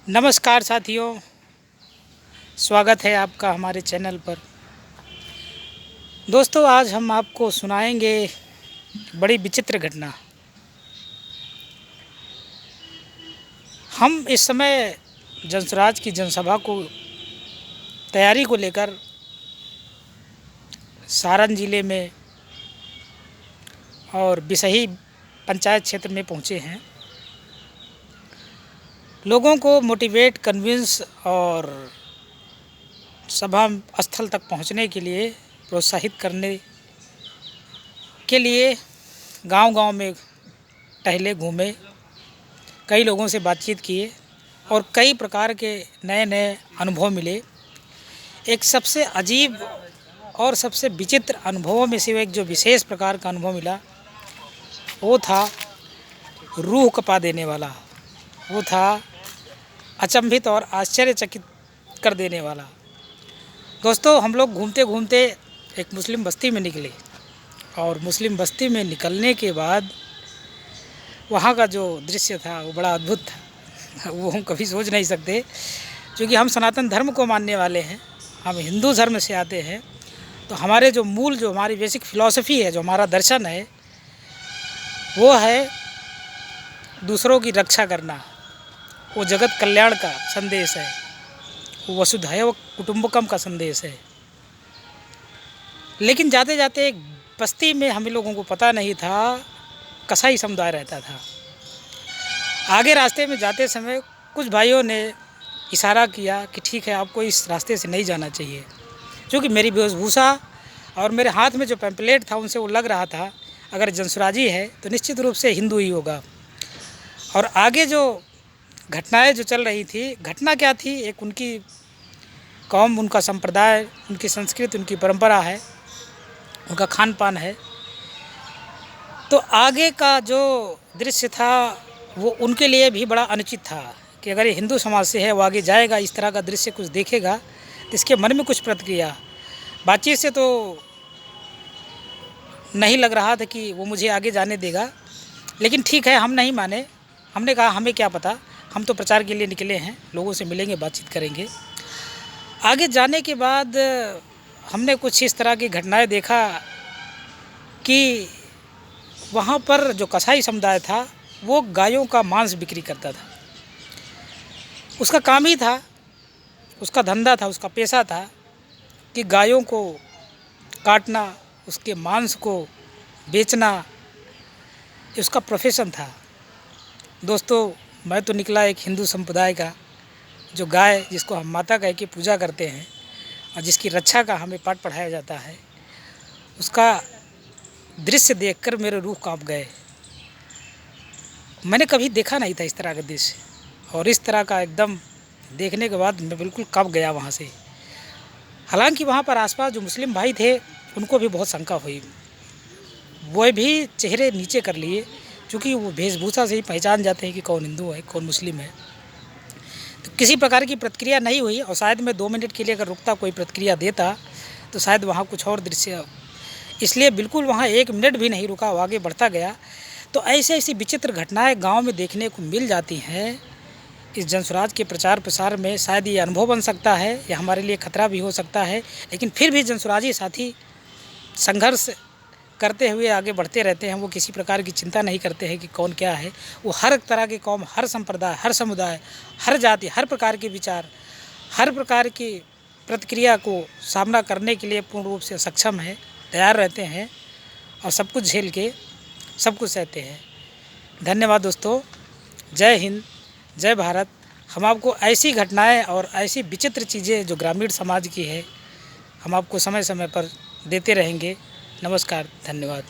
नमस्कार साथियों, स्वागत है आपका हमारे चैनल पर। दोस्तों, आज हम आपको सुनाएंगे बड़ी विचित्र घटना। हम इस समय जनसुराज की जनसभा को तैयारी को लेकर सारण ज़िले में और बिसही पंचायत क्षेत्र में पहुँचे हैं। लोगों को मोटिवेट, कन्विंस और सभा स्थल तक पहुंचने के लिए प्रोत्साहित करने के लिए गांव-गांव में टहले, घूमे, कई लोगों से बातचीत किए और कई प्रकार के नए-नए अनुभव मिले। एक सबसे अजीब और सबसे विचित्र अनुभवों में से एक जो विशेष प्रकार का अनुभव मिला, वो था रूह कँपा देने वाला। वो था अचंभित और आश्चर्यचकित कर देने वाला। दोस्तों, हम लोग घूमते घूमते एक मुस्लिम बस्ती में निकले और मुस्लिम बस्ती में निकलने के बाद वहाँ का जो दृश्य था वो बड़ा अद्भुत था। वो हम कभी सोच नहीं सकते, क्योंकि हम सनातन धर्म को मानने वाले हैं, हम हिंदू धर्म से आते हैं। तो हमारे जो मूल, जो हमारी बेसिक फ़िलॉसफ़ी है, जो हमारा दर्शन है, वो है दूसरों की रक्षा करना। वो जगत कल्याण का संदेश है, वो वसुधैव कुटुंबकम का संदेश है। लेकिन जाते जाते एक बस्ती में हम लोगों को पता नहीं था कसाई समुदाय रहता था। आगे रास्ते में जाते समय कुछ भाइयों ने इशारा किया कि ठीक है, आपको इस रास्ते से नहीं जाना चाहिए, क्योंकि मेरी वेशभूषा और मेरे हाथ में जो पैम्पलेट था उनसे वो लग रहा था अगर जनसुराजी है तो निश्चित रूप से हिंदू ही होगा। और आगे जो घटनाएं जो चल रही थी, घटना क्या थी, एक उनकी कौम, उनका संप्रदाय, उनकी संस्कृति, उनकी परंपरा है, उनका खान पान है। तो आगे का जो दृश्य था वो उनके लिए भी बड़ा अनुचित था कि अगर ये हिंदू समाज से है, वो आगे जाएगा, इस तरह का दृश्य कुछ देखेगा तो इसके मन में कुछ प्रतिक्रिया। बातचीत से तो नहीं लग रहा था कि वो मुझे आगे जाने देगा, लेकिन ठीक है, हम नहीं माने। हमने कहा हमें क्या पता, हम तो प्रचार के लिए निकले हैं, लोगों से मिलेंगे, बातचीत करेंगे। आगे जाने के बाद हमने कुछ इस तरह की घटनाएं देखा कि वहाँ पर जो कसाई समुदाय था वो गायों का मांस बिक्री करता था। उसका काम ही था, उसका धंधा था, उसका पेशा था कि गायों को काटना, उसके मांस को बेचना, ये उसका प्रोफेशन था। दोस्तों, मैं तो निकला एक हिंदू संप्रदाय का, जो गाय, जिसको हम माता कह के पूजा करते हैं और जिसकी रक्षा का हमें पाठ पढ़ाया जाता है, उसका दृश्य देखकर मेरे रूह कांप गए। मैंने कभी देखा नहीं था इस तरह का दृश्य, और इस तरह का एकदम देखने के बाद मैं बिल्कुल कांप गया वहाँ से। हालांकि वहाँ पर आसपास जो मुस्लिम भाई थे उनको भी बहुत शंका हुई, वो भी चेहरे नीचे कर लिए, क्योंकि वो वेशभूषा से ही पहचान जाते हैं कि कौन हिंदू है, कौन मुस्लिम है। तो किसी प्रकार की प्रतिक्रिया नहीं हुई, और शायद मैं 2 मिनट के लिए अगर रुकता, कोई प्रतिक्रिया देता, तो शायद वहाँ कुछ और दृश्य, इसलिए बिल्कुल वहाँ 1 मिनट भी नहीं रुका, वो आगे बढ़ता गया। तो ऐसी विचित्र घटनाएं गांव में देखने को मिल जाती हैं। इस जनसुराज के प्रचार प्रसार में शायद ये अनुभव बन सकता है, या हमारे लिए खतरा भी हो सकता है, लेकिन फिर भी जनसुराजी साथी संघर्ष करते हुए आगे बढ़ते रहते हैं। वो किसी प्रकार की चिंता नहीं करते हैं कि कौन क्या है। वो हर तरह की कौम, हर संप्रदाय, हर समुदाय, हर जाति, हर प्रकार के विचार, हर प्रकार की प्रतिक्रिया को सामना करने के लिए पूर्ण रूप से सक्षम है, तैयार रहते हैं और सब कुछ झेल के सब कुछ सहते हैं। धन्यवाद दोस्तों। जय हिंद, जय भारत। हम आपको ऐसी घटनाएं और ऐसी विचित्र चीज़ें जो ग्रामीण समाज की है, हम आपको समय समय पर देते रहेंगे। नमस्कार, धन्यवाद।